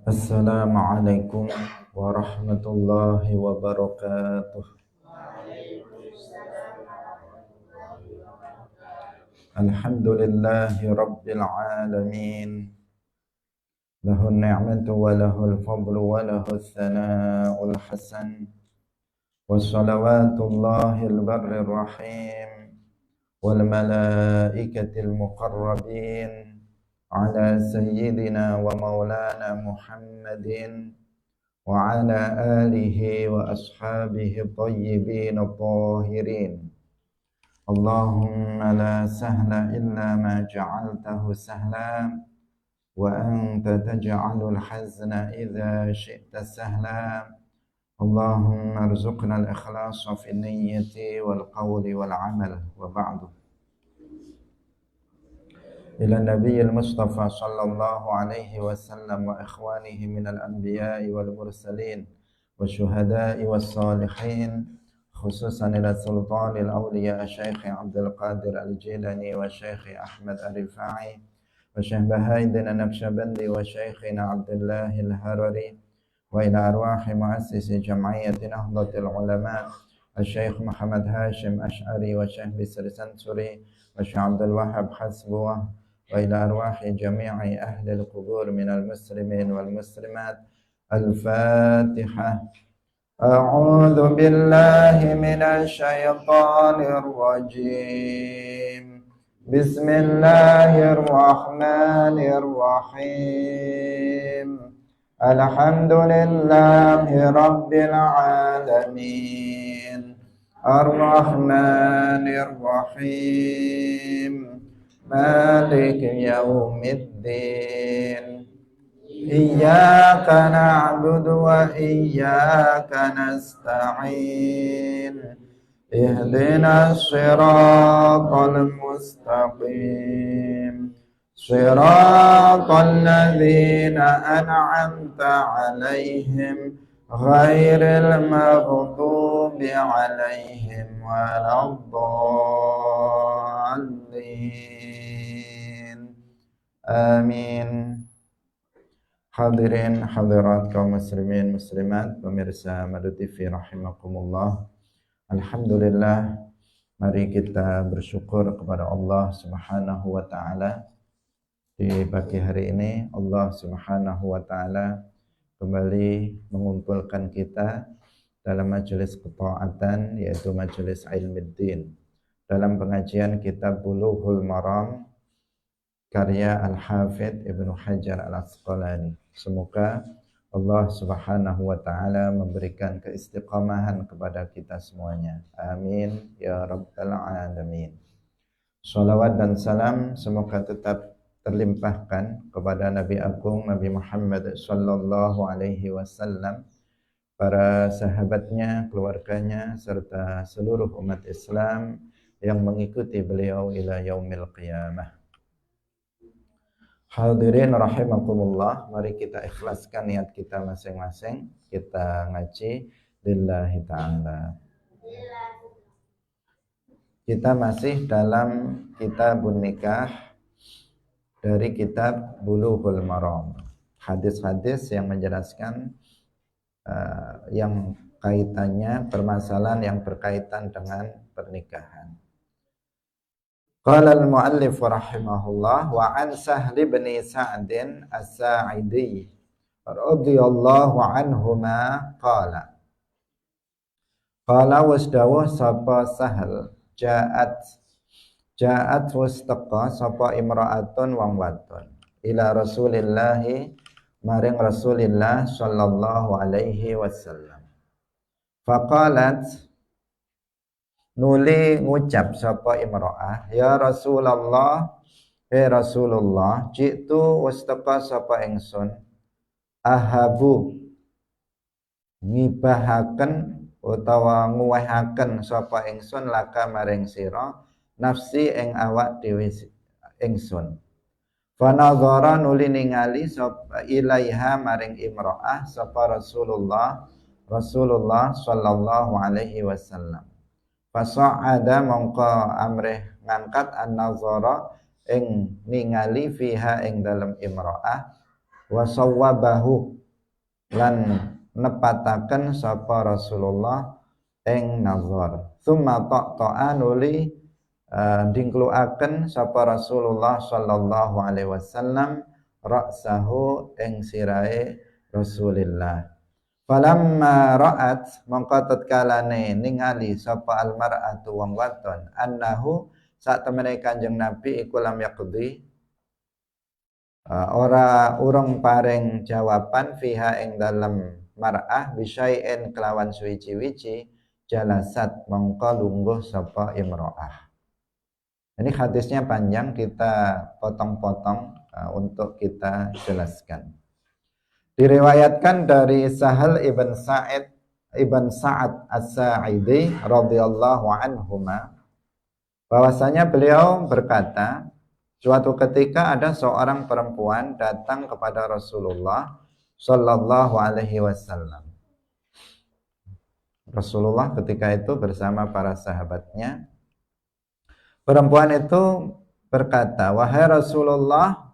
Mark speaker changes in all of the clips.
Speaker 1: Assalamualaikum warahmatullahi wabarakatuh. Alhamdulillahi rabbil alamin. Lahun ni'matu wa lahul fadlu wa lahul thana'ul hasan. Wassalawatullahil barrir rahim. Wal malaikatil muqarrabin. Ala sayyidina wa maulana Muhammadin. وعلى آله وأصحابه الطيبين الطاهرين. اللهم لا سهل إلا ما جعلته سهلا وأنت تجعل الحزن إذا شئت سهلا. اللهم ارزقنا الإخلاص في النية والقول والعمل. وبعد. إلى النبي المصطفى صلى الله عليه وسلم وإخوانه من الأنبياء والمرسلين والشهداء والصالحين، خصوصا إلى سلطان الأولياء الشيخ عبد القادر الجيلاني والشيخ أحمد الرفاعي وشيخ بهاء-الدين النقشبندي وشيخنا عبد الله الهرري، وإلى أرواح مؤسس جمعية نهضة العلماء الشيخ محمد هاشم أشعري والشيخ بسر سنسري والشيخ عبد الوهاب حسبوه، وإلى أرواح جميع أهل القبور من المسلمين والمسلمات. الفاتحة. أعوذ بالله من الشيطان الرجيم. بسم الله الرحمن الرحيم. الحمد لله رب العالمين. الرحمن الرحيم. مالك يوم الدين. إياك نعبد وإياك نستعين. اهدنا الصراط المستقيم. صراط الذين أنعمت عليهم غير المغضوب عليهم ولا الضالين. Amin. Hadirin hadirat kaum muslimin muslimat, pemirsa Madu TV rahimakumullah. Alhamdulillah, mari kita bersyukur kepada Allah Subhanahu wa taala. Di pagi hari ini Allah Subhanahu wa taala kembali mengumpulkan kita dalam majelis ketaatan, yaitu majelis Ilmuddin, dalam pengajian kitab Bulughul Maram karya Al-Hafidh Ibnu Hajar Al-Asqalani. Semoga Allah Subhanahu wa taala memberikan keistiqamahan kepada kita semuanya. Amin ya rabbal alamin. Shalawat dan salam semoga tetap terlimpahkan kepada Nabi Agung Nabi Muhammad sallallahu alaihi wasallam, para sahabatnya, keluarganya, serta seluruh umat Islam yang mengikuti beliau ila yaumil qiyamah. Hadirin rahimakumullah, mari kita ikhlaskan niat kita masing-masing. Kita ngaji lillahi ta'ala. Kita masih dalam kitabun nikah dari kitab Bulughul Maram. Hadis-hadis yang menjelaskan yang kaitannya, permasalahan yang berkaitan dengan pernikahan. Qala al-muallif rahimahullah wa an Sahl bin Sa'd as-Sa'idi radhiyallahu anhuma qala wasdawuh sapa Sahal ja'at wastaqa sapa imra'atun wang wadon ila Rasulillahi maring Rasulillah sallallahu alaihi wasallam. Faqalat, nuli ngucap sapa imra'ah, ya Rasulullah, Rasulullah, jitu wastaqa sapa ingsun, ahabu ngibahaken utawa nguwehaken sapa ingsun laka maring sira nafsi ing awak dhewe ingsun. Fa nadhara nuli ningali sapa ilaiha maring imra'ah sapa Rasulullah sallallahu alaihi wasallam. Fasa'ada mongko amrih ngangkat an-nazara ing ningali fiha ing dalem imra'ah wa sawwabahu lan nepataken sapa Rasulullah ing nazar. Tsumma taqta'a nuli dingkluaken sapa Rasulullah sallallahu alaihi wasallam ra'sahu ing sirahe Rasulillah. Falamma ra'at mongko tatkalane ningali sapa almar'atu wong wadon annahu sak temene Kanjeng Nabi iku lam yaqdi ora urung paring jawaban fiha ing dalem mar'ah bisyai'in kelawan suwi-wiji jalasat mongko lungguh sapa imro'ah. Ini hadisnya panjang, kita potong-potong untuk kita jelaskan. Diriwayatkan dari Sahal ibn Sa'ad As-Sa'idi radhiyallahu anhuma bahwasanya beliau berkata, suatu ketika ada seorang perempuan datang kepada Rasulullah sallallahu alaihi wasallam. Rasulullah ketika itu bersama para sahabatnya. Perempuan itu berkata, "Wahai Rasulullah,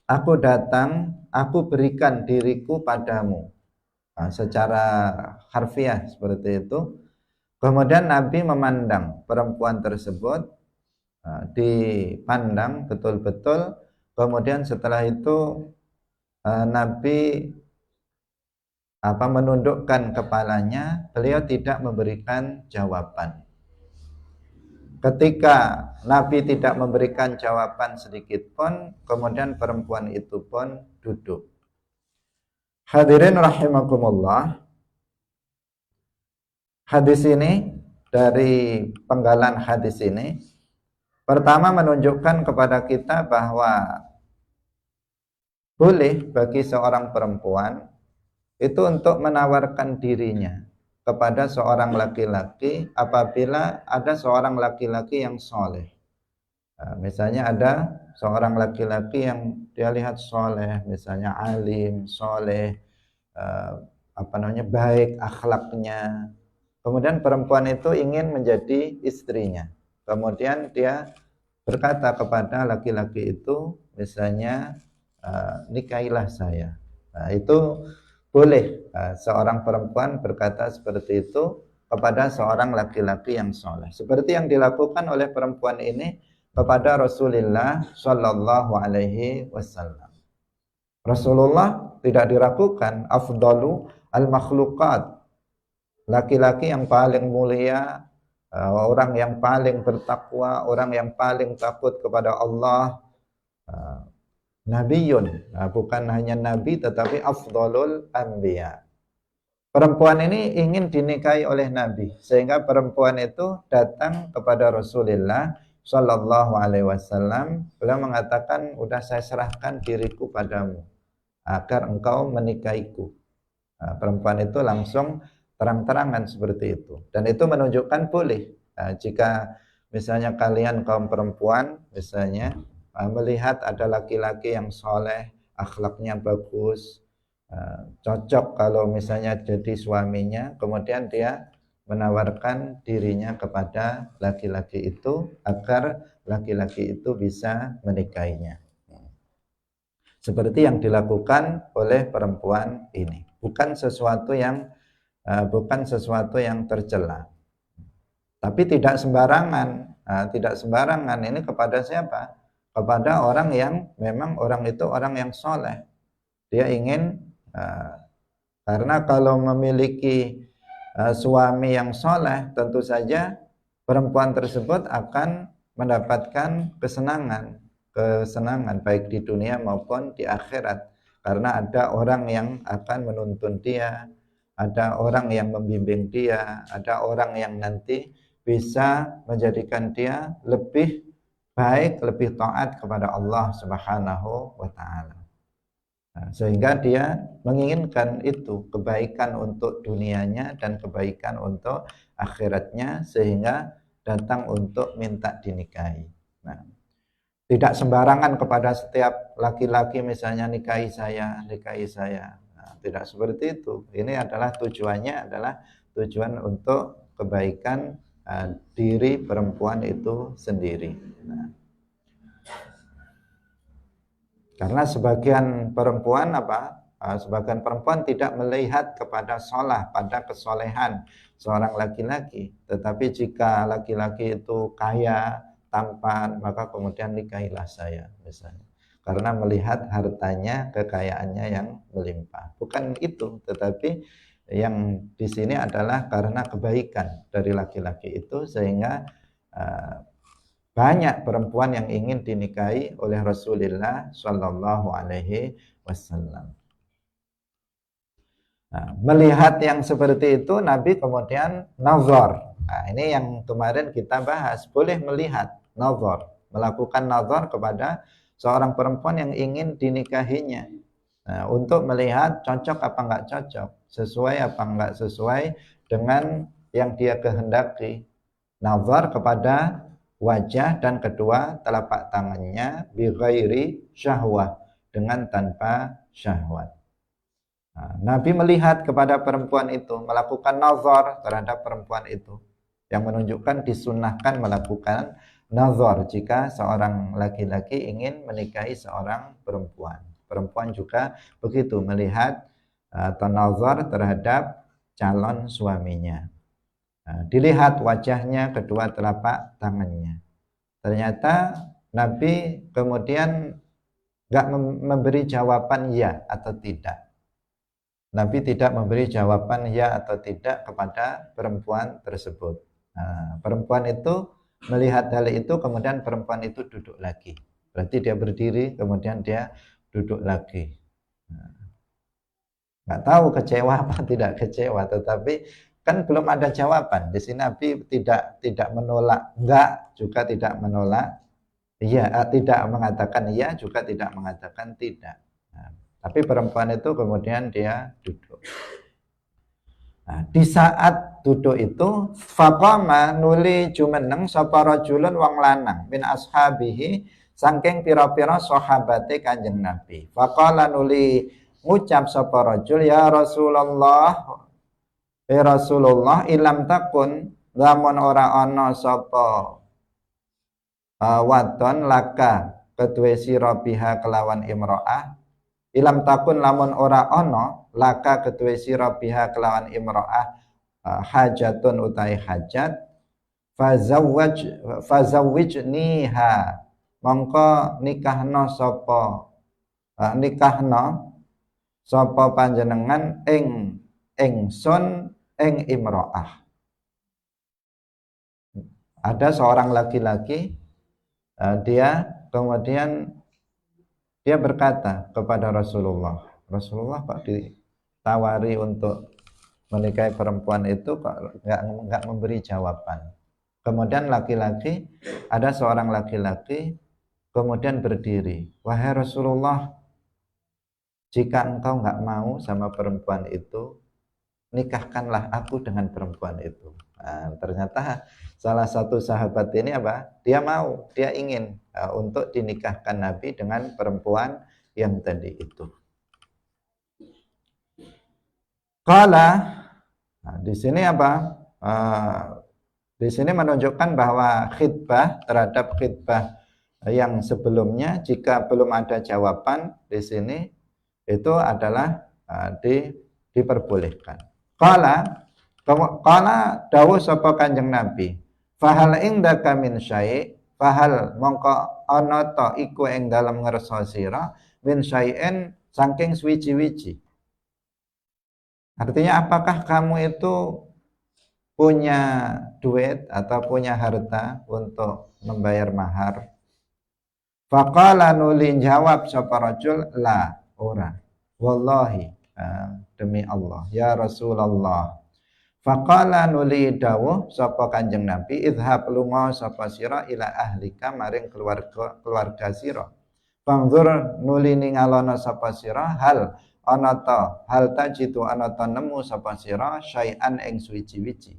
Speaker 1: aku datang, aku berikan diriku padamu." Nah, secara harfiah seperti itu. Kemudian Nabi memandang perempuan tersebut, dipandang betul-betul. Kemudian setelah itu Nabi menundukkan kepalanya, beliau tidak memberikan jawaban. Ketika Nabi tidak memberikan jawaban sedikit pun, kemudian perempuan itu pun duduk. Hadirin rahimakumullah. Hadis ini, dari penggalan hadis ini, pertama menunjukkan kepada kita bahwa boleh bagi seorang perempuan itu untuk menawarkan dirinya kepada seorang laki-laki apabila ada seorang laki-laki yang soleh. Misalnya ada seorang laki-laki yang dia lihat soleh, misalnya alim, soleh, baik akhlaknya. Kemudian perempuan itu ingin menjadi istrinya. Kemudian dia berkata kepada laki-laki itu, misalnya, nikahilah saya. Nah, itu boleh seorang perempuan berkata seperti itu kepada seorang laki-laki yang soleh. Seperti yang dilakukan oleh perempuan ini kepada Rasulullah Shallallahu Alaihi Wasallam. Rasulullah tidak diragukan afdalu al-makhluqat, laki-laki yang paling mulia, orang yang paling bertakwa, orang yang paling takut kepada Allah, Nabiyun, bukan hanya nabi tetapi afdalul anbiya. Perempuan ini ingin dinikahi oleh Nabi, sehingga perempuan itu datang kepada Rasulullah Shallallahu Alaihi Wasallam. Beliau mengatakan, udah saya serahkan diriku padamu agar engkau menikahiku. Perempuan itu langsung terang-terangan seperti itu, dan itu menunjukkan boleh. Jika misalnya kalian kaum perempuan misalnya melihat ada laki-laki yang soleh, akhlaknya bagus, cocok kalau misalnya jadi suaminya, kemudian dia menawarkan dirinya kepada laki-laki itu agar laki-laki itu bisa menikahinya. Seperti yang dilakukan oleh perempuan ini, bukan sesuatu yang tercela. Tapi tidak sembarangan. Tidak sembarangan ini kepada siapa? Kepada orang yang memang orang itu orang yang soleh. Dia ingin, karena kalau memiliki suami yang soleh, tentu saja perempuan tersebut akan mendapatkan kesenangan baik di dunia maupun di akhirat. Karena ada orang yang akan menuntun dia, ada orang yang membimbing dia, ada orang yang nanti bisa menjadikan dia lebih baik, lebih taat kepada Allah Subhanahu wa Ta'ala. Sehingga dia menginginkan itu, kebaikan untuk dunianya dan kebaikan untuk akhiratnya, sehingga datang untuk minta dinikahi. Nah, tidak sembarangan kepada setiap laki-laki misalnya nikahi saya. Nah, tidak seperti itu. Ini adalah tujuannya adalah tujuan untuk kebaikan diri perempuan itu sendiri. Nah, Karena sebagian perempuan sebagian perempuan tidak melihat kepada sholah, pada kesolehan seorang laki-laki. Tetapi jika laki-laki itu kaya, tampan, maka kemudian nikahilah saya misalnya. Karena melihat hartanya, kekayaannya yang melimpah. Bukan itu, tetapi yang di sini adalah karena kebaikan dari laki-laki itu sehingga banyak perempuan yang ingin dinikahi oleh Rasulullah Shallallahu Alaihi Wasallam. Nah, melihat yang seperti itu, Nabi kemudian nazar. Nah, ini yang kemarin kita bahas, boleh melihat nazar, melakukan nazar kepada seorang perempuan yang ingin dinikahinya. Nah, untuk melihat cocok apa enggak cocok, sesuai apa enggak sesuai dengan yang dia kehendaki. Nazar kepada wajah dan kedua telapak tangannya bi ghairi syahwah, dengan tanpa syahwat. Nah, Nabi melihat kepada perempuan itu, melakukan nazar terhadap perempuan itu, yang menunjukkan disunahkan melakukan nazar jika seorang laki-laki ingin menikahi seorang perempuan. Perempuan juga begitu, melihat atau nazar terhadap calon suaminya. Nah, dilihat wajahnya, kedua telapak tangannya. Ternyata Nabi kemudian nggak memberi jawaban ya atau tidak. Nabi tidak memberi jawaban ya atau tidak kepada perempuan tersebut. Nah, perempuan itu melihat hal itu, kemudian perempuan itu duduk lagi. Berarti dia berdiri, kemudian dia duduk lagi. Nggak tahu kecewa apa tidak kecewa, tetapi kan belum ada jawaban. Di sini Nabi tidak menolak enggak, juga tidak menolak iya, tidak mengatakan iya, juga tidak mengatakan tidak. Nah, tapi perempuan itu kemudian dia duduk. Nah, di saat duduk itu faqama nuli jumeneng sapa rajulun wong lanang min ashabihi saking pira-pira sahabate Kanjeng Nabi. Faqala nuli ngucap sapa rajul ya Rasulullah, Rasulullah ilam takun lamun ora ana sapa wadon laka kedue sira biha kelawan imro'ah. Ilam takun lamun ora ono laka kedue sira biha kelawan imro'ah hajatun utai hajat fazawwijniha mongko nikahno sapa panjenengan ingsun ing imro'ah. Ada seorang laki-laki, dia kemudian dia berkata kepada Rasulullah, Rasulullah kok ditawari untuk menikahi perempuan itu kok nggak memberi jawaban. Kemudian ada seorang laki-laki kemudian berdiri, wahai Rasulullah, jika engkau nggak mau sama perempuan itu, nikahkanlah aku dengan perempuan itu. Nah, ternyata salah satu sahabat ini dia mau, dia ingin untuk dinikahkan Nabi dengan perempuan yang tadi itu. Di sini di sini menunjukkan bahwa khitbah terhadap khitbah yang sebelumnya, jika belum ada jawaban di sini, itu adalah diperbolehkan. Qala dawuh sapa Kanjeng Nabi, fahal indaka min syai', fahal mongko ana ta iku ing dalem ngersa sira min syai'in saking suwiji-wiji. Artinya apakah kamu itu punya duit atau punya harta untuk membayar mahar? Faqala nulin jawab sapa rajul, la ora. Wallahi, demi Allah, ya Rasulullah. Faqala nuli dawuh sapa Kanjeng Nabi, idhab lunga sapa sira ila ahlika maring keluarga sira. Fangzur nuli ningalono sapa sira hal tajitu ana ta nemu sapa sira syai'an ing suwiji-wiji.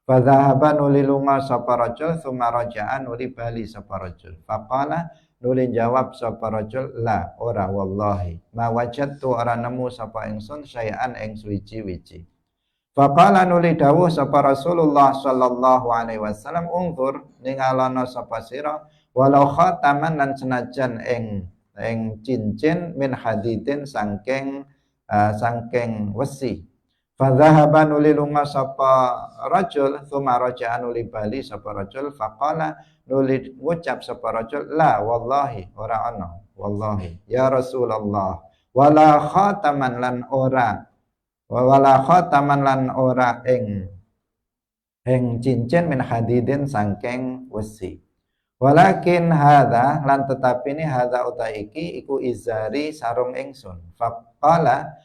Speaker 1: Fadhahaba nuli lunga sapa rajul tsumma raja'a nuli bali sapa rajul. Faqala nuli jawab sapa rajul, la ora wallahi ma wajadtu ora nemu sapa ingsun syai'an ing suwiji-wiji. Faqala nuli dawuh sapa Rasulullah sallallahu alaihi wasallam, unzur ningalono sapa sira walau khataman lan senajan ing ing cincin min hadidin saking wesi. Fadhahaba nuli lunga sapa rajul tsumma raja'a nuli bali sapa rajul faqala nuli ngucap sapa rajul la wallahi ora ana wallahi ya Rasulullah wala khataman lan ora ing cincin min hadidin saking wesi. Walakin hadza lan tetapi ini hadza utaiki iku izari sarung ingsun. Faqala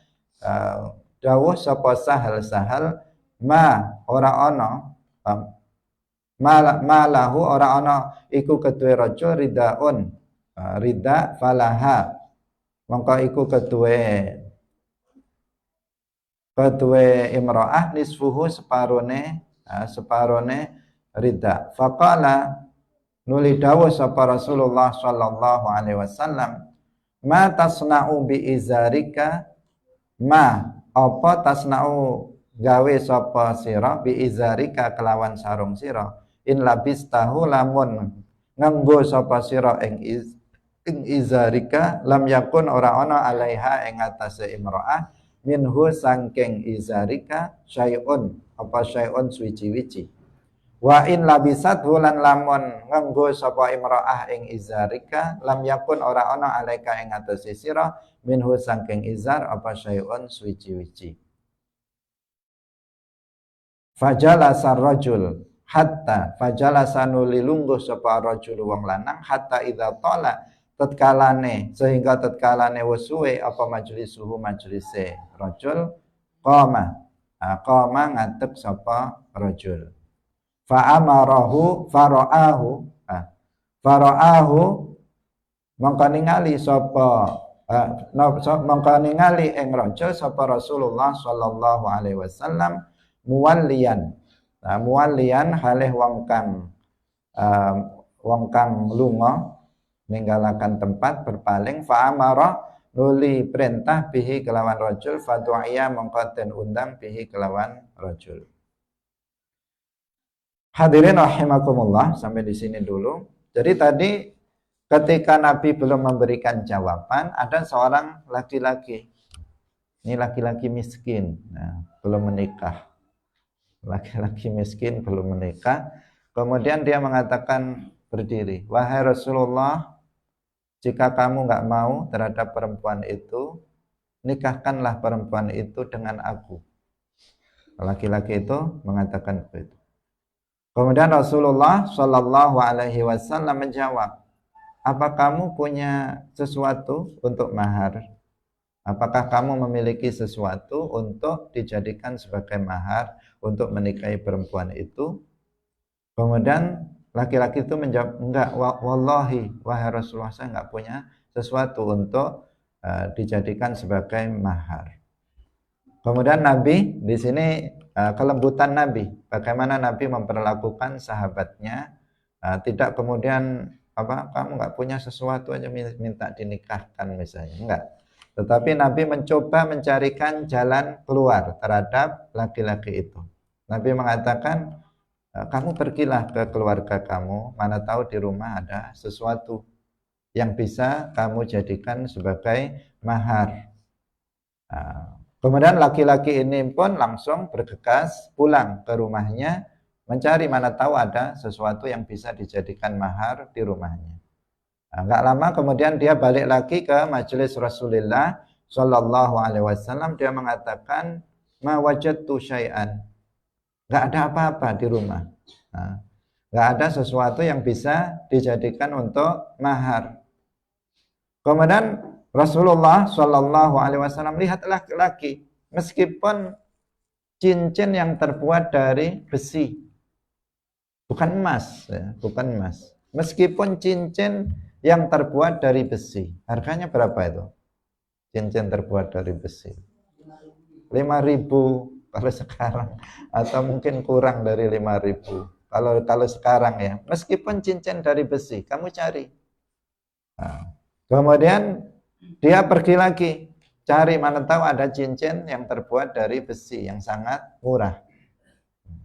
Speaker 1: dawuh sapa Sahal ma ora ana malahu ora ana iku kedue raja ridaun rida falaha mongko iku kedue imro'ah nisfuhu separone rida. Faqala nuli dawuh sapa Rasulullah sallallahu alaihi wasallam ma tasna'u bi izarika ma apa tasna'u gawe sapa sira bi izarika kelawan sarung sira in labistahu lamun nganggo sapa sira ing izarika lam yakun ora ana alaiha ing atase imro'ah minhu sangking izarika syai'un apa syai'un suci-wici wa in labisat hulan lamun nganggo sapa imro'ah ing izarika lam yakun ora ana alaika ing atase sira minhu sangking izar apa syai'un suci-wici. Fajalasa rajul hatta fajalasa nuli lungguh sapa rajul wong lanang hatta idza tala sehingga tetkalane wis suwe apa majlisuhu majlise rajul qama ngadeg sapa rajul fa'amarahu fara'ahu mongko ningali sapa mongko ningali ing raja sapa Rasulullah sallallahu alaihi wasallam muwalliyan halih wong kang lunga ninggalakan tempat berpaling fa'amara nuli perintah bihi kelawan rajul fadu'iya mongko den undang bihi kelawan rajul. Hadirin rahimakumullah, sampai di sini dulu. Jadi tadi ketika Nabi belum memberikan jawaban, ada seorang laki-laki. Ini laki-laki miskin, belum menikah. Laki-laki miskin belum menikah. Kemudian dia mengatakan berdiri, wahai Rasulullah, jika kamu nggak mau terhadap perempuan itu, nikahkanlah perempuan itu dengan aku. Laki-laki itu mengatakan begitu. Kemudian Rasulullah Shallallahu Alaihi Wasallam menjawab, apa kamu punya sesuatu untuk mahar? Apakah kamu memiliki sesuatu untuk dijadikan sebagai mahar untuk menikahi perempuan itu? Kemudian laki-laki itu menjawab, enggak, wallahi, wahai Rasulullah, saya enggak punya sesuatu untuk dijadikan sebagai mahar. Kemudian Nabi di sini kelembutan Nabi, bagaimana Nabi memperlakukan sahabatnya, tidak kemudian kamu nggak punya sesuatu aja minta dinikahkan misalnya, enggak. Tetapi Nabi mencoba mencarikan jalan keluar terhadap laki-laki itu. Nabi mengatakan, kamu pergilah ke keluarga kamu, mana tahu di rumah ada sesuatu yang bisa kamu jadikan sebagai mahar. Kemudian laki-laki ini pun langsung bergegas pulang ke rumahnya mencari mana tahu ada sesuatu yang bisa dijadikan mahar di rumahnya. Enggak lama kemudian dia balik lagi ke majelis Rasulullah Shallallahu Alaihi Wasallam. Dia mengatakan, ma wajadtu syai'an, enggak ada apa-apa di rumah. Enggak ada sesuatu yang bisa dijadikan untuk mahar. Kemudian Rasulullah Shallallahu Alaihi Wasallam lihat laki-laki, meskipun cincin yang terbuat dari besi, bukan emas, bukan emas. Meskipun cincin yang terbuat dari besi, harganya berapa itu? Cincin terbuat dari besi, 5.000 kalau sekarang, atau mungkin kurang dari 5.000. Kalau sekarang ya, meskipun cincin dari besi, kamu cari. Kemudian dia pergi lagi, cari mana tahu ada cincin yang terbuat dari besi yang sangat murah.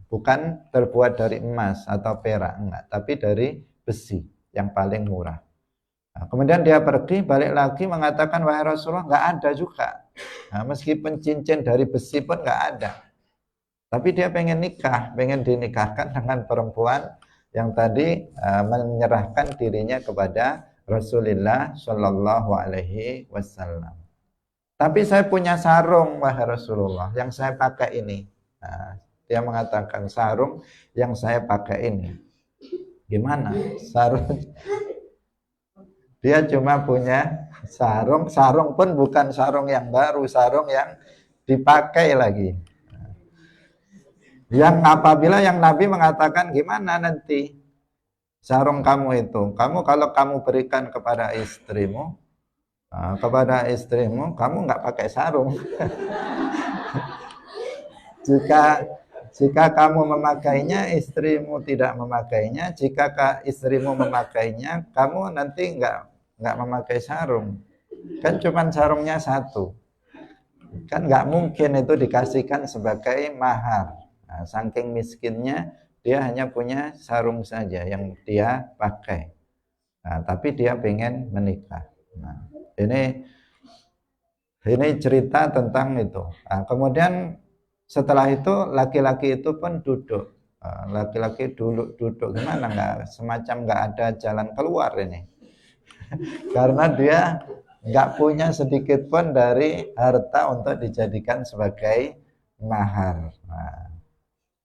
Speaker 1: Bukan terbuat dari emas atau perak, enggak, tapi dari besi yang paling murah. Nah, kemudian dia pergi, balik lagi mengatakan, wahai Rasulullah, nggak ada juga. Nah, meskipun cincin dari besi pun nggak ada. Tapi dia pengen nikah, pengen dinikahkan dengan perempuan yang tadi menyerahkan dirinya kepada Rasulullah Shallallahu Alaihi Wasallam. Tapi saya punya sarung, wahai Rasulullah, yang saya pakai ini. Nah, dia mengatakan sarung yang saya pakai ini. Gimana? Sarung? Dia cuma punya sarung, sarung pun bukan sarung yang baru, sarung yang dipakai lagi. Yang apabila yang Nabi mengatakan, gimana nanti sarung kamu itu? Kamu kalau kamu berikan kepada istrimu, kamu nggak pakai sarung. Jika kamu memakainya, istrimu tidak memakainya. Jika istrimu memakainya, kamu nanti nggak memakai sarung. Kan cuma sarungnya satu. Kan nggak mungkin itu dikasihkan sebagai mahar. Nah, saking miskinnya, dia hanya punya sarung saja yang dia pakai. Nah, tapi dia pengen menikah. Nah, ini cerita tentang itu. Nah, kemudian setelah itu laki-laki itu pun duduk. Laki-laki duduk gimana? Semacam nggak ada jalan keluar ini. Karena dia nggak punya sedikit pun dari harta untuk dijadikan sebagai mahar. Nah,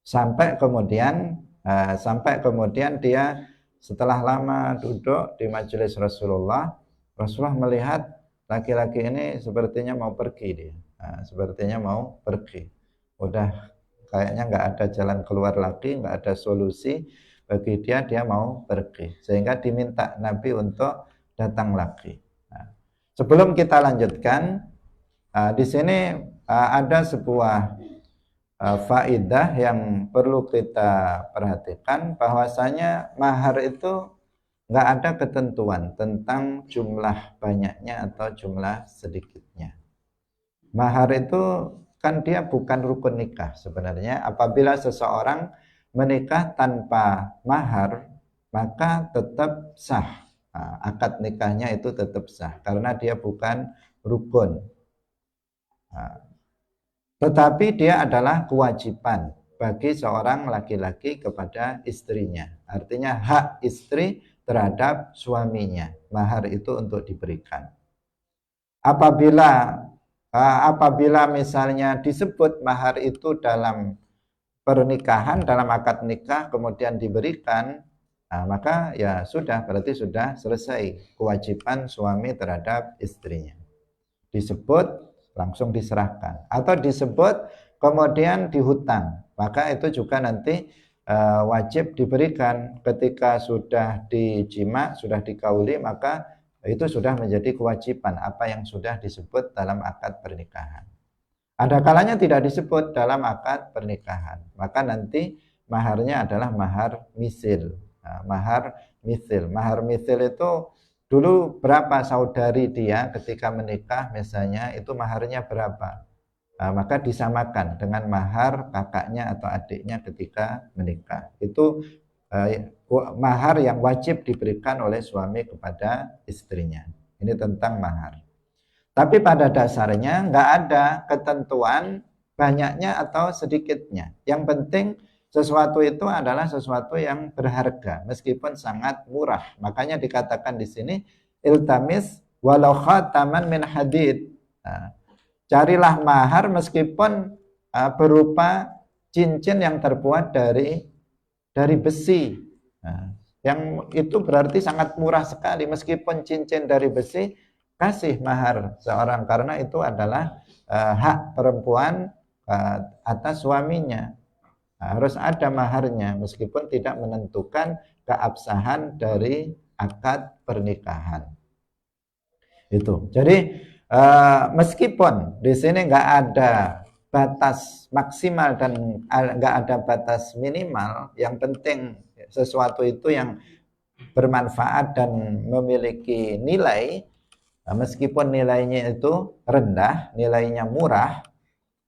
Speaker 1: sampai kemudian dia setelah lama duduk di majelis Rasulullah melihat laki-laki ini sepertinya mau pergi dia. Nah, sepertinya mau pergi. Udah kayaknya nggak ada jalan keluar lagi, nggak ada solusi bagi dia mau pergi. Sehingga diminta Nabi untuk datang lagi. Nah, sebelum kita lanjutkan, di sini ada sebuah faidah yang perlu kita perhatikan, bahwasanya mahar itu nggak ada ketentuan tentang jumlah banyaknya atau jumlah sedikitnya. Mahar itu kan dia bukan rukun nikah sebenarnya. Apabila seseorang menikah tanpa mahar, maka tetap sah. Akad nikahnya itu tetap sah karena dia bukan rukun. Tetapi dia adalah kewajiban bagi seorang laki-laki kepada istrinya. Artinya hak istri terhadap suaminya. Mahar itu untuk diberikan. Apabila misalnya disebut mahar itu dalam pernikahan, dalam akad nikah kemudian diberikan, maka ya sudah, berarti sudah selesai kewajiban suami terhadap istrinya. Disebut langsung diserahkan, atau disebut kemudian dihutang, maka itu juga nanti wajib diberikan. Ketika sudah dijima, sudah dikauli, maka itu sudah menjadi kewajiban apa yang sudah disebut dalam akad pernikahan. Ada kalanya tidak disebut dalam akad pernikahan, maka nanti maharnya adalah mahar misil. Mahar misil itu dulu berapa saudari dia ketika menikah misalnya, itu maharnya berapa. Maka disamakan dengan mahar kakaknya atau adiknya ketika menikah. Itu mahar yang wajib diberikan oleh suami kepada istrinya. Ini tentang mahar. Tapi pada dasarnya nggak ada ketentuan banyaknya atau sedikitnya. Yang penting sesuatu itu adalah sesuatu yang berharga meskipun sangat murah. Makanya dikatakan di sini iltamis walau khataman min hadid. Nah, carilah mahar meskipun berupa cincin yang terbuat dari besi. Nah, yang itu berarti sangat murah sekali. Meskipun cincin dari besi, kasih mahar seorang, karena itu adalah hak perempuan atas suaminya. Harus ada maharnya meskipun tidak menentukan keabsahan dari akad pernikahan. Itu. Jadi meskipun di sini nggak ada batas maksimal dan nggak ada batas minimal, yang penting sesuatu itu yang bermanfaat dan memiliki nilai, meskipun nilainya itu rendah, nilainya murah,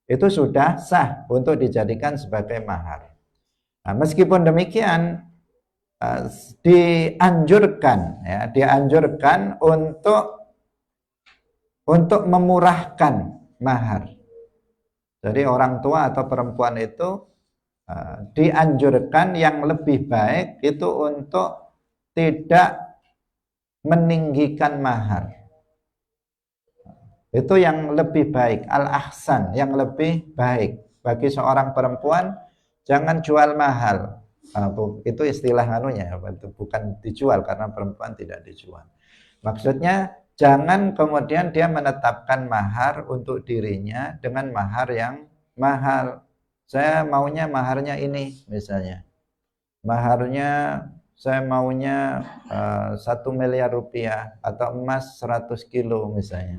Speaker 1: itu sudah sah untuk dijadikan sebagai mahar. Nah, meskipun demikian, dianjurkan untuk memurahkan mahar. Jadi orang tua atau perempuan itu dianjurkan yang lebih baik itu untuk tidak meninggikan mahar. Itu yang lebih baik, al-ahsan, yang lebih baik bagi seorang perempuan. Jangan jual mahal. Itu istilah anunya, bukan dijual karena perempuan tidak dijual. Maksudnya jangan kemudian dia menetapkan mahar untuk dirinya dengan mahar yang mahal. Saya maunya maharnya ini misalnya. Maharnya saya maunya 1 miliar rupiah atau emas 100 kilo misalnya.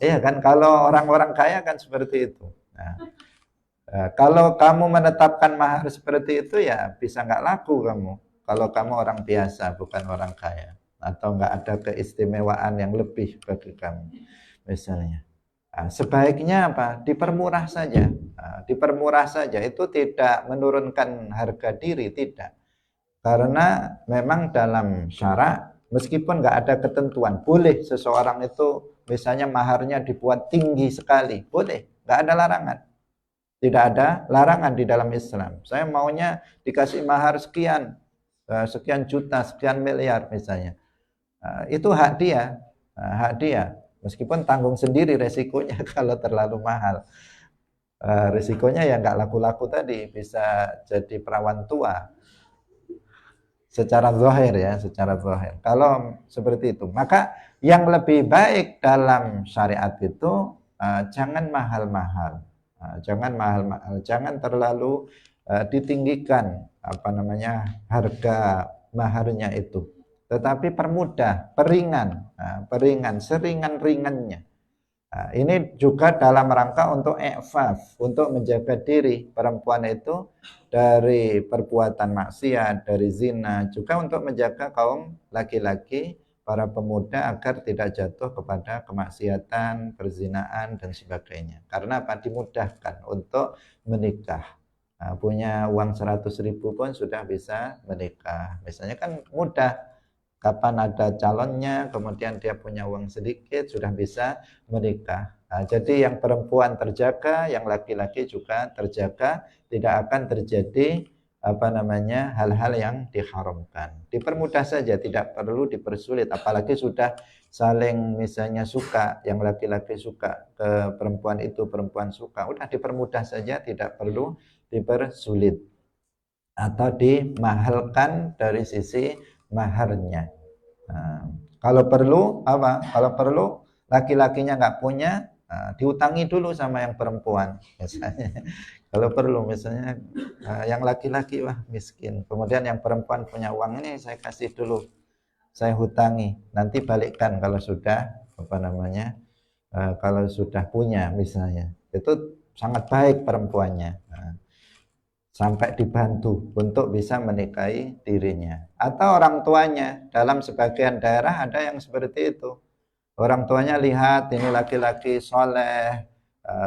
Speaker 1: Iya kan, kalau orang-orang kaya kan seperti itu. Nah, kalau kamu menetapkan mahar seperti itu ya bisa nggak laku kamu. Kalau kamu orang biasa bukan orang kaya, atau nggak ada keistimewaan yang lebih bagi kamu misalnya. Sebaiknya apa? Dipermurah saja. Dipermurah saja, itu tidak menurunkan harga diri, tidak. Karena memang dalam syarak, meskipun nggak ada ketentuan, boleh seseorang itu misalnya maharnya dibuat tinggi sekali, boleh, nggak ada larangan. Tidak ada larangan di dalam Islam. Saya maunya dikasih mahar sekian, sekian juta, sekian miliar misalnya. Itu hak dia, hak dia. Meskipun tanggung sendiri resikonya kalau terlalu mahal. Resikonya ya nggak laku-laku tadi, bisa jadi perawan tua. Secara zahir ya, secara zahir. Kalau seperti itu, maka yang lebih baik dalam syariat itu jangan mahal-mahal. Jangan mahal-mahal, jangan terlalu ditinggikan harga maharnya itu. Tetapi permudah, peringan, seringan-ringannya. Ini juga dalam rangka untuk i'faf, untuk menjaga diri perempuan itu dari perbuatan maksiat, dari zina, juga untuk menjaga kaum laki-laki, para pemuda agar tidak jatuh kepada kemaksiatan, perzinaan dan sebagainya. Karena apa? Dimudahkan untuk menikah. Punya uang 100.000 pun sudah bisa menikah. Misalnya kan mudah. Kapan ada calonnya, kemudian dia punya uang sedikit, sudah bisa menikah. Jadi yang perempuan terjaga, yang laki-laki juga terjaga, tidak akan terjadi hal-hal yang diharamkan. Dipermudah saja, tidak perlu dipersulit. Apalagi sudah saling misalnya suka, yang laki-laki suka ke perempuan itu, perempuan suka, udah dipermudah saja, tidak perlu dipersulit atau dimahalkan dari sisi maharnya. Kalau perlu Kalau perlu laki-lakinya nggak punya, diutangi dulu sama yang perempuan misalnya. Kalau perlu misalnya yang laki-laki miskin, kemudian yang perempuan punya uang, ini saya kasih dulu, saya hutangi, nanti balikkan kalau sudah kalau sudah punya misalnya. Itu sangat baik perempuannya. Sampai dibantu untuk bisa menikahi dirinya. Atau orang tuanya, dalam sebagian daerah ada yang seperti itu. Orang tuanya lihat ini laki-laki soleh,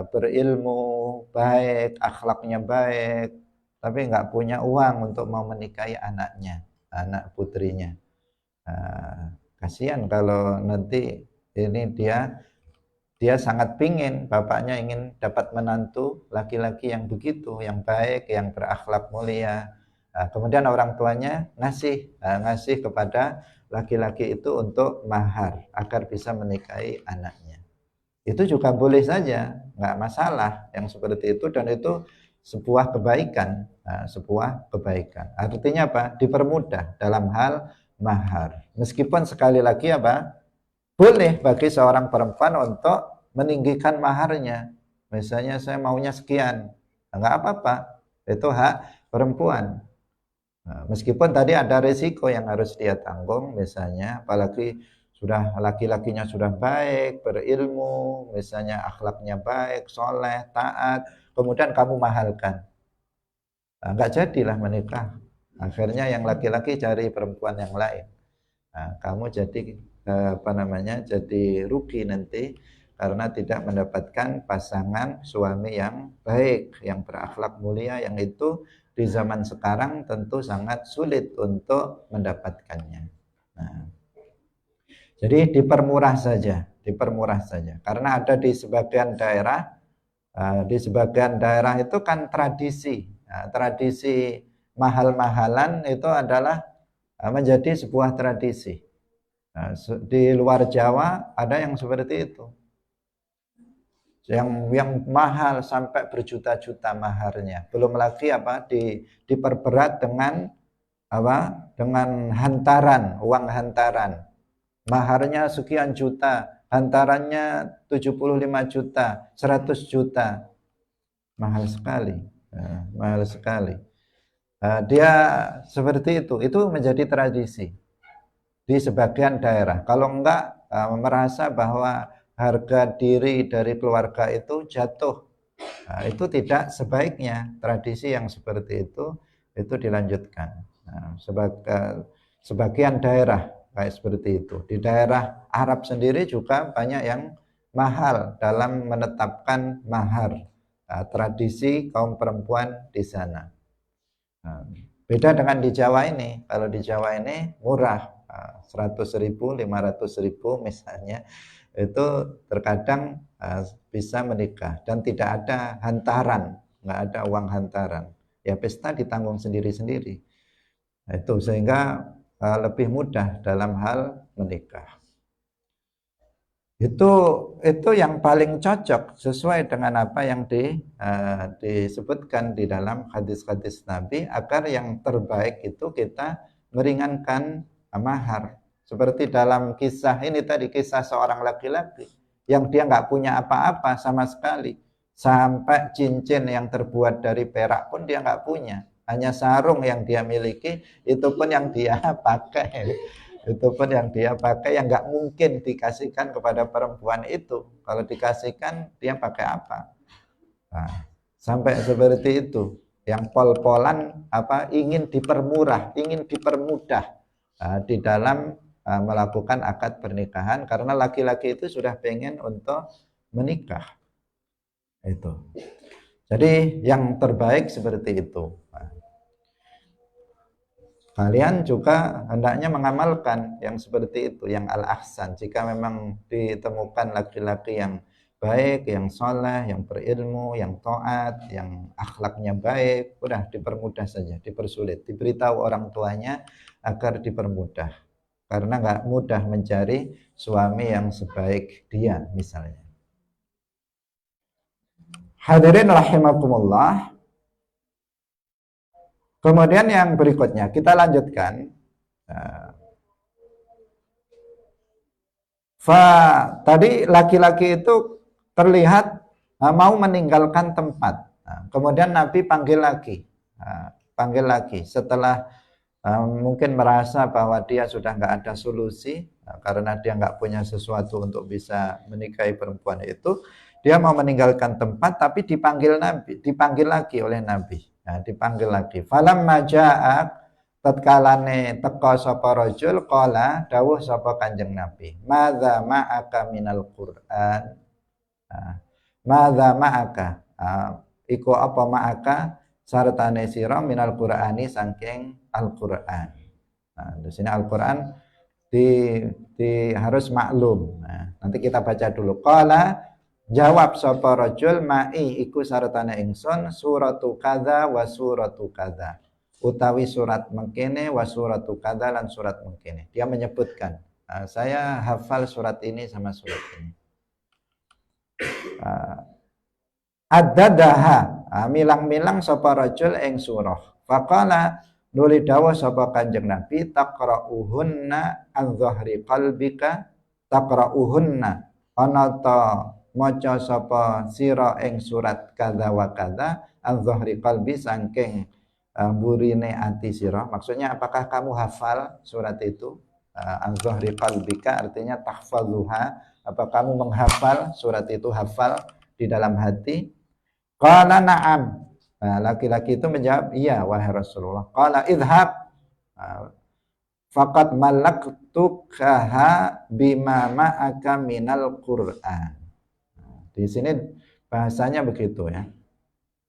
Speaker 1: berilmu, baik, akhlaknya baik, tapi nggak punya uang untuk mau menikahi anaknya, anak putrinya. Kasihan kalau nanti ini dia sangat pingin, bapaknya ingin dapat menantu laki-laki yang begitu, yang baik, yang berakhlak mulia. Kemudian orang tuanya ngasih kepada laki-laki itu untuk mahar agar bisa menikahi anaknya. Itu juga boleh saja, nggak masalah yang seperti itu, dan itu sebuah kebaikan, sebuah kebaikan. Artinya apa? Dipermudah dalam hal mahar. Meskipun sekali lagi boleh bagi seorang perempuan untuk meninggikan maharnya. Misalnya saya maunya sekian, enggak apa-apa, itu hak perempuan. Meskipun tadi ada risiko yang harus dia tanggung, misalnya apalagi sudah laki-lakinya sudah baik, berilmu, misalnya akhlaknya baik, soleh, taat, kemudian kamu mahalkan, enggak jadilah menikah. Akhirnya yang laki-laki cari perempuan yang lain. Kamu jadi jadi rugi nanti karena tidak mendapatkan pasangan suami yang baik, yang berakhlak mulia, yang itu di zaman sekarang tentu sangat sulit untuk mendapatkannya. Nah, jadi dipermurah saja, karena ada di sebagian daerah itu kan tradisi. Nah, tradisi mahal-mahalan itu adalah menjadi sebuah tradisi. Nah, di luar Jawa ada yang seperti itu. Yang mahal sampai berjuta-juta maharnya. Belum lagi diperberat dengan hantaran, uang hantaran. Maharnya sekian juta, hantarannya 75 juta, 100 juta. Mahal sekali. Mahal sekali. Dia seperti itu menjadi tradisi di sebagian daerah. Kalau enggak merasa bahwa harga diri dari keluarga itu jatuh, itu tidak sebaiknya. Tradisi yang seperti itu dilanjutkan. Sebagian daerah kayak seperti itu. Di daerah Arab sendiri juga banyak yang mahal dalam menetapkan mahar. Tradisi kaum perempuan di sana. Beda dengan di Jawa ini. Kalau di Jawa ini murah, 100.000, 500.000 misalnya, itu terkadang bisa menikah dan tidak ada hantaran, nggak ada uang hantaran. Ya pesta ditanggung sendiri-sendiri. Itu sehingga lebih mudah dalam hal menikah. Itu yang paling cocok sesuai dengan apa yang disebutkan di dalam hadis-hadis Nabi, agar yang terbaik itu kita meringankan mahar. Seperti dalam kisah ini tadi, kisah seorang laki-laki yang dia nggak punya apa-apa sama sekali, sampai cincin yang terbuat dari perak pun dia nggak punya, hanya sarung yang dia miliki, itu pun yang dia pakai. Itu pun yang dia pakai, yang nggak mungkin dikasihkan kepada perempuan itu. Kalau dikasihkan dia pakai apa? Nah, sampai seperti itu. Yang pol-polan ingin dipermurah, ingin dipermudah di dalam melakukan akad pernikahan, karena laki-laki itu sudah pengen untuk menikah. Itu. Jadi yang terbaik seperti itu. Kalian juga hendaknya mengamalkan yang seperti itu, yang al-ahsan. Jika memang ditemukan laki-laki yang baik, yang soleh, yang berilmu, yang taat, yang akhlaknya baik, udah dipermudah saja, dipersulit. Diberitahu orang tuanya agar dipermudah. Karena nggak mudah mencari suami yang sebaik dia misalnya. Hadirin rahimakumullah. Kemudian yang berikutnya kita lanjutkan. Tadi laki-laki itu terlihat mau meninggalkan tempat. Kemudian Nabi panggil lagi. Setelah mungkin merasa bahwa dia sudah nggak ada solusi, karena dia nggak punya sesuatu untuk bisa menikahi perempuan itu, dia mau meninggalkan tempat, tapi dipanggil lagi oleh Nabi. Dipanggil lagi. Falamma ja'a, tatkalane teka sapa rajul, qala dawuh sapa Kanjeng Nabi, madza ma'aka minal Qur'an. Madza ma'aka, iku apa ma'aka sartane sira minal Qur'ani saking Al-Qur'an. Di sini Al-Qur'an harus maklum. Nanti kita baca dulu. Qala, jawab sapa rajul, ma'i iku sartane ingsun suratu kadza wa suratu kadza, utawi surat mengkene wa suratu kadza lan surat mengkene. Dia menyebutkan, saya hafal surat ini sama surat ini. Addadaha, milang-milang sapa rajul ing surah. Faqala, nuli dawuh sapa Kanjeng Nabi, taqra'uhunna an dhahri qalbika, taqra'uhunna ana ta maca sapa sira ing surat kadza wa kadza an dhahri qalbi saking burine ati sira. Maksudnya apakah kamu hafal surat itu? An dhahri qalbika artinya tahfazuha, apa kamu menghafal surat itu, hafal di dalam hati? Qala na'am. Laki-laki itu menjawab, iya wahai Rasulullah. Qala idhab faqad malaktukaha bima ma'aka minal Qur'an. Di sini bahasanya begitu ya.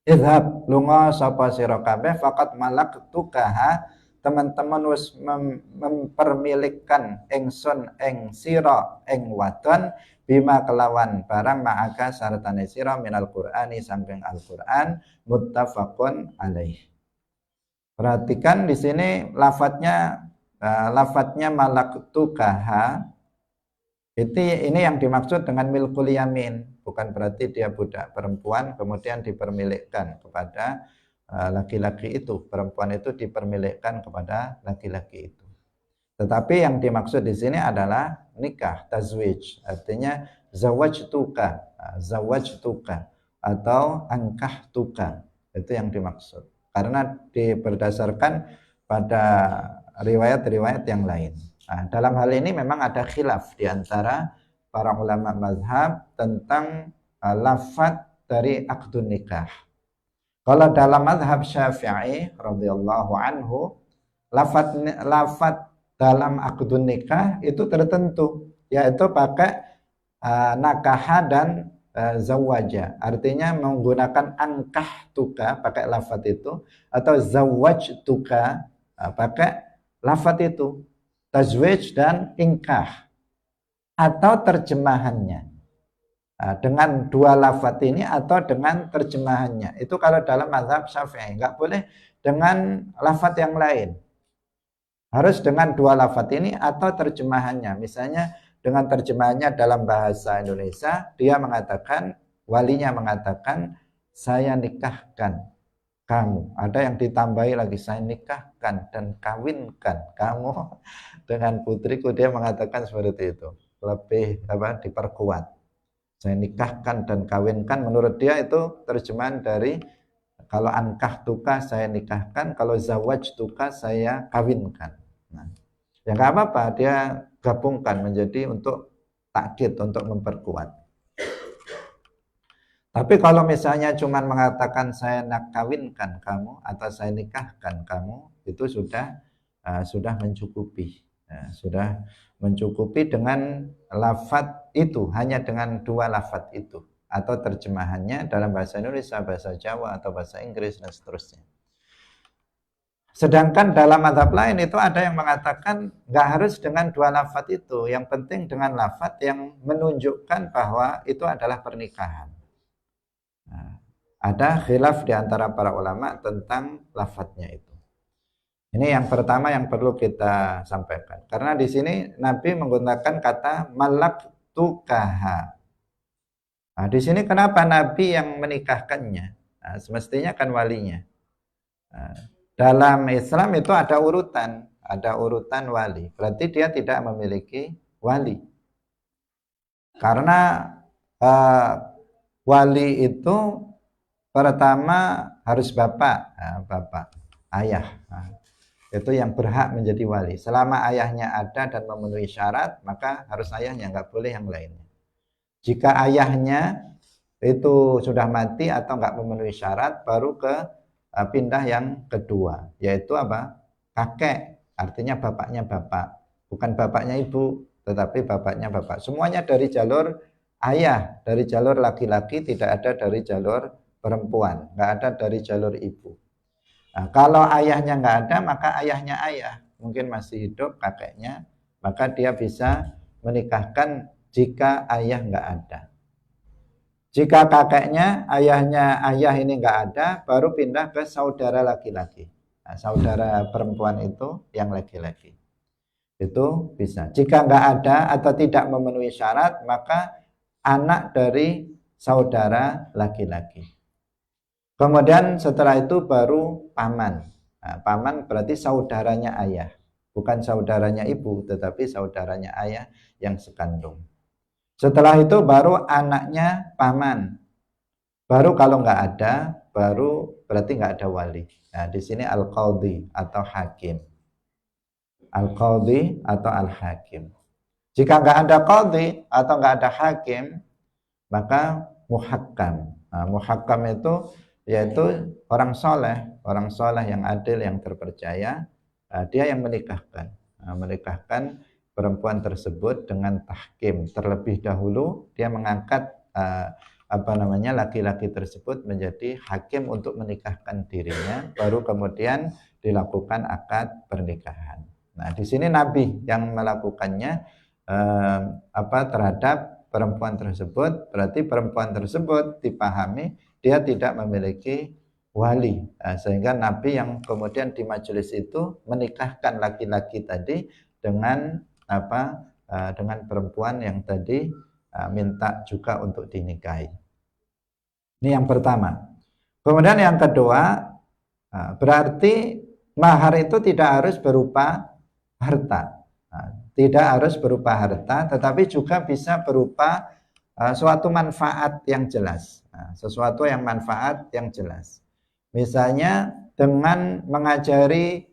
Speaker 1: idhab lunga sapa sira kabeh faqat malaktukaha teman-teman wis mempermilikkan ingsun ing sira ing wadon bima kelawan barang ma'aka sartane sira minal qur'ani samping Al-Qur'an muttafaqun alaih. Perhatikan di sini lafadznya malaktukaha itu ini yang dimaksud dengan milkul yamin, bukan berarti dia budak perempuan kemudian dipermilikkan kepada laki-laki itu, perempuan itu dipermilikkan kepada laki-laki itu. Tetapi yang dimaksud di sini adalah nikah, tazwij, artinya zawajtuka, zawajtuka atau ankahtuka, itu yang dimaksud. Karena berdasarkan pada riwayat-riwayat yang lain. Nah, dalam hal ini memang ada khilaf di antara para ulama mazhab tentang lafadz dari akdun nikah. Kalau dalam mazhab Syafi'i radhiyallahu anhu, lafadz dalam akdun nikah itu tertentu, yaitu pakai nakaha dan zawaja. Artinya menggunakan angkah tuka pakai lafadz itu, atau zawaj tuka pakai lafadz itu. Tazwij dan ingkah atau terjemahannya dengan dua lafadz ini atau dengan terjemahannya. Itu kalau dalam mazhab Syafi'i, nggak boleh dengan lafadz yang lain, harus dengan dua lafadz ini atau terjemahannya. Misalnya dengan terjemahannya dalam bahasa Indonesia, dia mengatakan, walinya mengatakan, saya nikahkan kamu. Ada yang ditambahi lagi, saya nikahkan dan kawinkan kamu dengan putriku. Dia mengatakan seperti itu, lebih diperkuat. Saya nikahkan dan kawinkan, menurut dia itu terjemahan dari kalau ankah tuka saya nikahkan, kalau zawaj tuka saya kawinkan. Nah, ya nggak apa-apa, dia gabungkan menjadi untuk takkid, untuk memperkuat. Tapi kalau misalnya cuma mengatakan saya nak kawinkan kamu atau saya nikahkan kamu, itu sudah mencukupi. Sudah mencukupi dengan lafadz itu, hanya dengan dua lafadz itu, atau terjemahannya dalam bahasa Indonesia, bahasa Jawa, atau bahasa Inggris, dan seterusnya. Sedangkan dalam mazhab lain itu ada yang mengatakan nggak harus dengan dua lafadz itu, yang penting dengan lafadz yang menunjukkan bahwa itu adalah pernikahan. Nah, ada khilaf di antara para ulama tentang lafadznya itu. Ini yang pertama yang perlu kita sampaikan. Karena di sini Nabi menggunakan kata malaktukaha. Nah, di sini kenapa Nabi yang menikahkannya? Nah, semestinya kan walinya. Nah, dalam Islam itu ada urutan wali. Berarti dia tidak memiliki wali. Karena wali itu pertama harus bapak, ayah. Itu yang berhak menjadi wali. Selama ayahnya ada dan memenuhi syarat, maka harus ayahnya, nggak boleh yang lainnya. Jika ayahnya itu sudah mati atau nggak memenuhi syarat, baru pindah yang kedua, yaitu apa? Kakek, artinya bapaknya bapak, bukan bapaknya ibu, tetapi bapaknya bapak. Semuanya dari jalur ayah, dari jalur laki-laki, tidak ada dari jalur perempuan, nggak ada dari jalur ibu. Nah, kalau ayahnya nggak ada, maka ayahnya ayah, mungkin masih hidup kakeknya, maka dia bisa menikahkan jika ayah nggak ada. Jika kakeknya, ayah ini nggak ada, baru pindah ke saudara laki-laki. Nah, saudara perempuan itu yang laki-laki. Itu bisa. Jika nggak ada atau tidak memenuhi syarat, maka anak dari saudara laki-laki. Kemudian setelah itu baru paman. Nah, paman berarti saudaranya ayah, bukan saudaranya ibu, tetapi saudaranya ayah yang sekandung. Setelah itu baru anaknya paman. Baru kalau nggak ada, baru berarti nggak ada wali. Nah, di sini al-qadhi atau hakim. Al-qadhi atau al-hakim. Jika nggak ada qadhi atau nggak ada hakim, maka muhakkam. Nah, muhakkam itu yaitu orang soleh yang adil, yang terpercaya, dia yang menikahkan perempuan tersebut dengan tahkim. Terlebih dahulu dia mengangkat laki-laki tersebut menjadi hakim untuk menikahkan dirinya, baru kemudian dilakukan akad pernikahan. Nah, di sini Nabi yang melakukannya terhadap perempuan tersebut, berarti perempuan tersebut dipahami dia tidak memiliki wali, sehingga Nabi yang kemudian di majelis itu menikahkan laki-laki tadi dengan dengan perempuan yang tadi minta juga untuk dinikahi. Ini yang pertama. Kemudian yang kedua, berarti mahar itu tidak harus berupa harta. Tidak harus berupa harta, tetapi juga bisa berupa suatu manfaat yang jelas. Sesuatu yang manfaat yang jelas. Misalnya dengan mengajari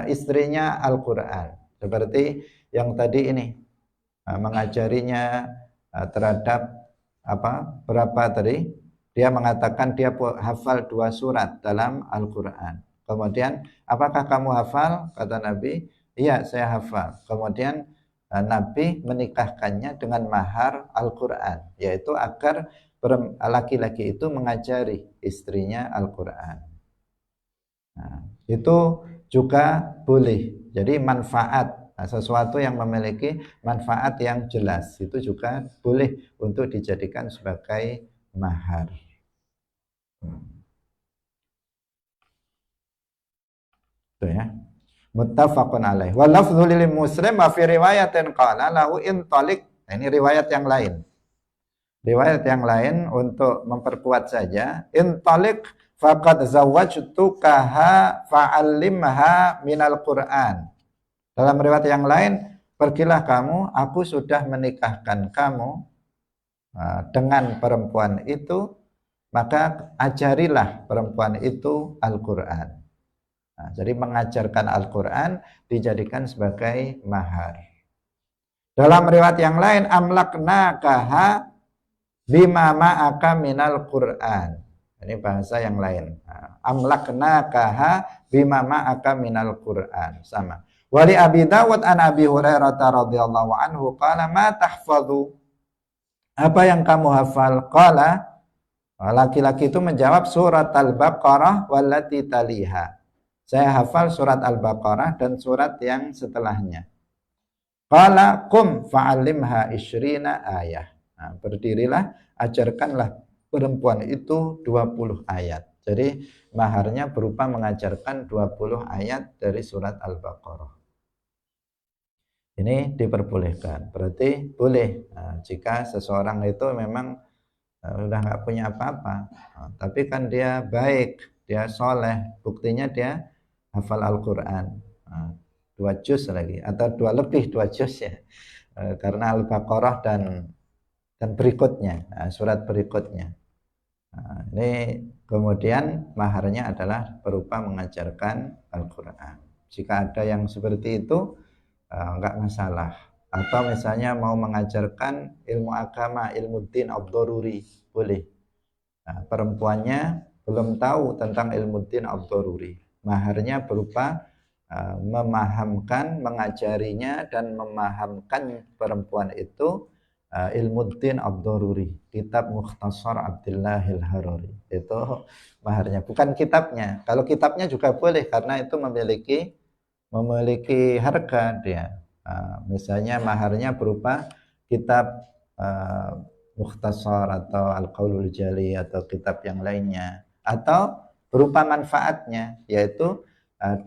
Speaker 1: istrinya Al-Quran. Seperti yang tadi ini, mengajarinya terhadap berapa tadi? Dia mengatakan dia hafal 2 surat dalam Al-Quran. Kemudian, apakah kamu hafal? Kata Nabi, iya saya hafal. Kemudian Nabi menikahkannya dengan mahar Al-Quran, yaitu agar laki-laki itu mengajari istrinya Al-Quran. Nah, itu juga boleh. Jadi manfaat, sesuatu yang memiliki manfaat yang jelas, itu juga boleh untuk dijadikan sebagai mahar. Itu ya. Muttafaqun alaih. Wa lafdhu lil Muslim wa fi riwayatin qala lahu intaliq. Nah, ini riwayat yang lain. Riwayat yang lain untuk memperkuat saja. Intaliq faqad zawwajtukaha fa'allimha minal Qur'an. Dalam riwayat yang lain, pergilah kamu, aku sudah menikahkan kamu dengan perempuan itu, maka ajarilah perempuan itu Al-Qur'an. Nah, jadi mengajarkan Al-Quran dijadikan sebagai mahar. Dalam riwayat yang lain, amlaknakaha bima ma'aka minal Quran. Ini bahasa yang lain. Amlaknakaha bima ma'aka minal Quran. Sama. Wali Abi Dawud an Abi Hurairah radhiyallahu anhu qala ma tahfadhu. Apa yang kamu hafal? Qala, laki-laki itu menjawab surat Al-Baqarah wallati taliha. Saya hafal surat Al-Baqarah dan surat yang setelahnya. Qala qum fa'allimha isyrina ayah. Nah, berdirilah, ajarkanlah perempuan itu 20 ayat. Jadi maharnya berupa mengajarkan 20 ayat dari surat Al-Baqarah. Ini diperbolehkan. Berarti boleh jika seseorang itu memang udah nggak punya apa-apa, tapi kan dia baik, dia soleh, buktinya dia hafal Al-Quran 2 juz lagi, atau 2 juz ya, karena Al-Baqarah dan berikutnya, surat berikutnya. Ini kemudian maharnya adalah berupa mengajarkan Al-Quran. Jika ada yang seperti itu enggak masalah. Atau misalnya mau mengajarkan ilmu agama, ilmu din ad-daruri, boleh. Perempuannya belum tahu tentang ilmu din ad-daruri, maharnya berupa memahamkan, mengajarinya dan memahamkan perempuan itu ilmu din ad-daruri, kitab Mukhtasar Abdullahil Harari. Itu maharnya, bukan kitabnya. Kalau kitabnya juga boleh karena itu memiliki harga dia. Misalnya maharnya berupa kitab Mukhtasar atau Al-Qaulul Jali atau kitab yang lainnya, atau berupa manfaatnya, yaitu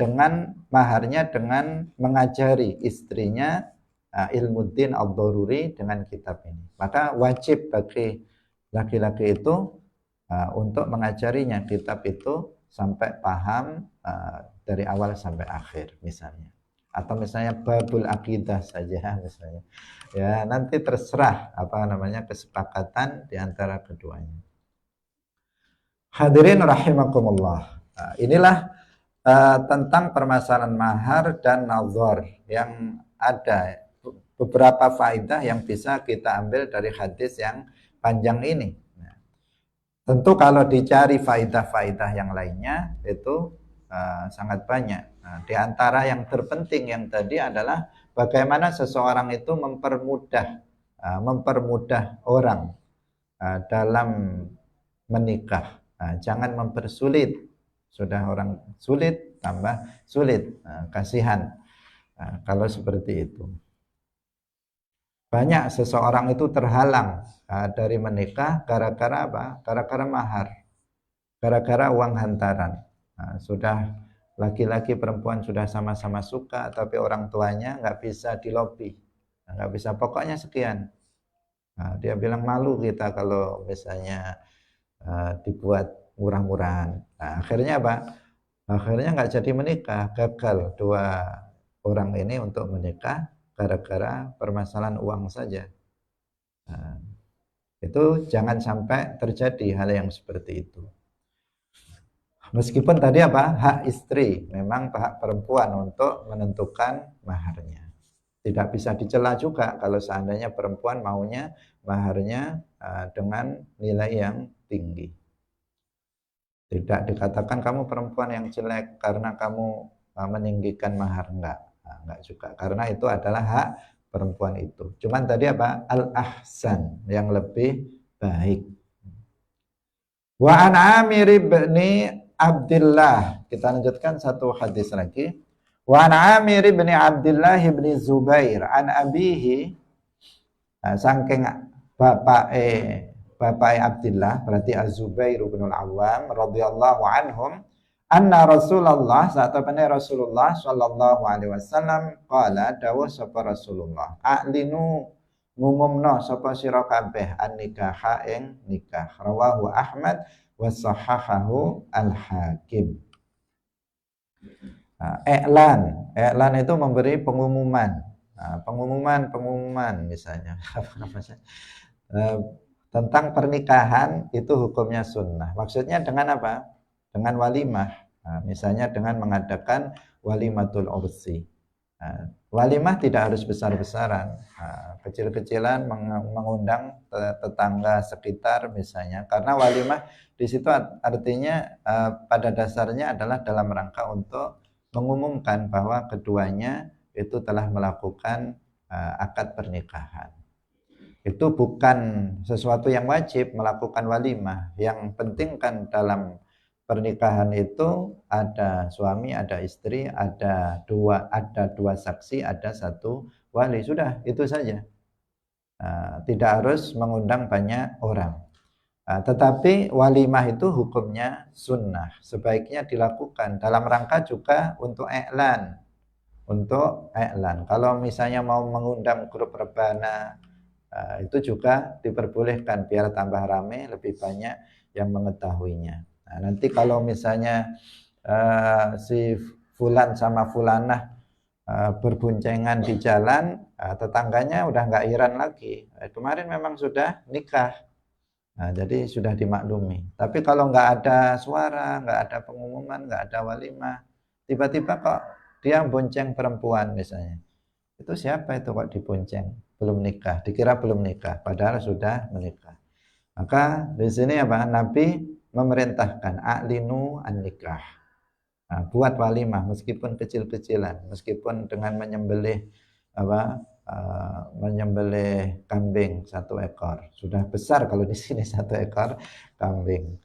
Speaker 1: dengan maharnya dengan mengajari istrinya ilmu din ad-daruri dengan kitab ini. Maka wajib bagi laki-laki itu untuk mengajarinya kitab itu sampai paham dari awal sampai akhir misalnya. Atau misalnya babul akidah saja misalnya. Ya, nanti terserah kesepakatan di antara keduanya. Hadirin rahimakumullah. Inilah tentang permasalahan mahar dan nazar, yang ada beberapa faedah yang bisa kita ambil dari hadis yang panjang ini. Tentu kalau dicari faedah-faedah yang lainnya itu sangat banyak. Di antara yang terpenting yang tadi adalah bagaimana seseorang itu mempermudah orang dalam menikah. Jangan mempersulit. Sudah orang sulit tambah sulit. Kasihan kalau seperti itu. Banyak seseorang itu terhalang dari menikah gara-gara apa? Gara-gara mahar, gara-gara uang hantaran. Sudah laki-laki perempuan sudah sama-sama suka, tapi orang tuanya nggak bisa dilobi, nggak bisa, pokoknya sekian. Dia bilang malu kita kalau misalnya dibuat murah-murahan. Akhirnya apa? Akhirnya nggak jadi menikah, gagal dua orang ini untuk menikah gara-gara permasalahan uang saja. Itu jangan sampai terjadi hal yang seperti itu. Meskipun tadi apa? Hak istri, memang hak perempuan untuk menentukan maharnya. Tidak bisa dicela juga kalau seandainya perempuan maunya maharnya dengan nilai yang tinggi. Tidak dikatakan kamu perempuan yang jelek karena kamu meninggikan mahar, enggak juga. Karena itu adalah hak perempuan itu. Cuman tadi apa? Al-ahsan, yang lebih baik. Wa an Amir ibni Abdullah. Kita lanjutkan satu hadis lagi. Wa an Amir ibni Abdullah ibni Zubair an abihi, saking bapak Abdullah berarti Az-Zubair bin Al-Awwam radhiyallahu anhum, anna Rasulullah saat apane Rasulullah sallallahu alaihi wasallam qala dawuh sapa Rasulullah, a'linu ngumumno sapa sira kabeh an-nikaha ing nikah. Rawahu Ahmad wa sahahahu Al-Hakim. I'lan itu memberi pengumuman. Pengumuman misalnya tentang pernikahan itu hukumnya sunnah. Maksudnya dengan apa? Dengan walimah. Misalnya dengan mengadakan walimatul ursi. Walimah tidak harus besar-besaran, kecil-kecilan, mengundang tetangga sekitar misalnya. Karena walimah di situ artinya pada dasarnya adalah dalam rangka untuk mengumumkan bahwa keduanya itu telah melakukan akad pernikahan. Itu bukan sesuatu yang wajib melakukan walimah. Yang penting kan dalam pernikahan itu ada suami, ada istri, ada dua saksi, ada satu wali. Sudah, itu saja. Tidak harus mengundang banyak orang. Tetapi walimah itu hukumnya sunnah. Sebaiknya dilakukan dalam rangka juga untuk i'lan. Kalau misalnya mau mengundang grup rebana, itu juga diperbolehkan biar tambah rame, lebih banyak yang mengetahuinya. Nanti kalau misalnya si fulan sama fulanah berboncengan di jalan, tetangganya udah nggak heran lagi. Kemarin memang sudah nikah, jadi sudah dimaklumi. Tapi kalau nggak ada suara, nggak ada pengumuman, nggak ada walimah, tiba-tiba kok dia bonceng perempuan misalnya. Itu siapa itu kok dibonceng? Belum nikah, dikira belum nikah, padahal sudah menikah. Maka di sini apa? Nabi memerintahkan a'linu an-nikah. Buat walimah meskipun kecil-kecilan, meskipun dengan menyembelih menyembelih kambing 1 ekor. Sudah besar kalau di sini 1 ekor kambing.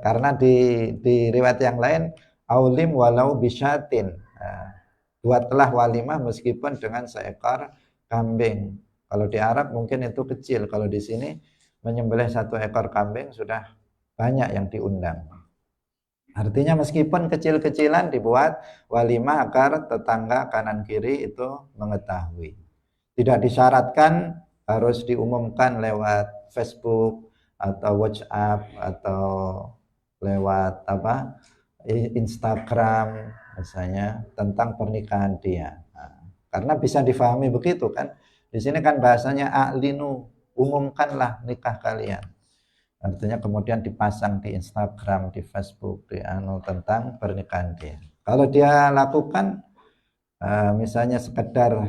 Speaker 1: Karena di riwayat yang lain aulim walau bisyatin. Buatlah walimah meskipun dengan 1 ekor kambing. Kalau di Arab mungkin itu kecil, kalau di sini menyembelih 1 ekor kambing sudah banyak yang diundang. Artinya meskipun kecil-kecilan dibuat walimah agar tetangga kanan kiri itu mengetahui. Tidak disyaratkan harus diumumkan lewat Facebook atau WhatsApp atau lewat Instagram misalnya tentang pernikahan dia. Karena bisa difahami begitu kan. Di sini kan bahasanya a'linu, umumkanlah nikah kalian. Artinya kemudian dipasang di Instagram, di Facebook, tentang pernikahan dia. Kalau dia lakukan misalnya sekedar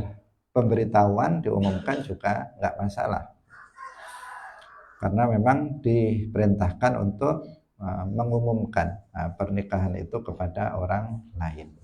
Speaker 1: pemberitahuan, diumumkan juga nggak masalah. Karena memang diperintahkan untuk mengumumkan pernikahan itu kepada orang lain.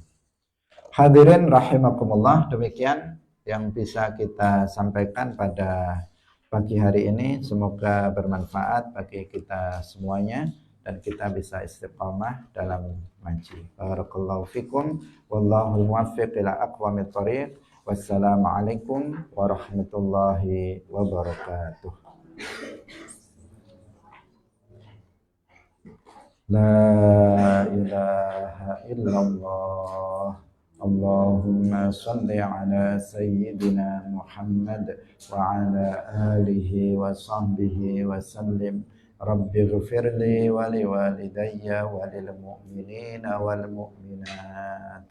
Speaker 1: Hadirin rahimakumullah, demikian yang bisa kita sampaikan pada pagi hari ini semoga bermanfaat bagi kita semuanya dan kita bisa istiqamah dalam ngaji. Barakallahu fikum wallahu muwaffiq ila aqwamit thoriq. Wassalamualaikum warahmatullahi wabarakatuh. La ilaha illallah. Allahumma salli ala sayyidina Muhammad wa ala alihi wa sahbihi wa sallim. Rabbi ghfirli wa liwalidayya wa lil mu'minina wal mu'minat.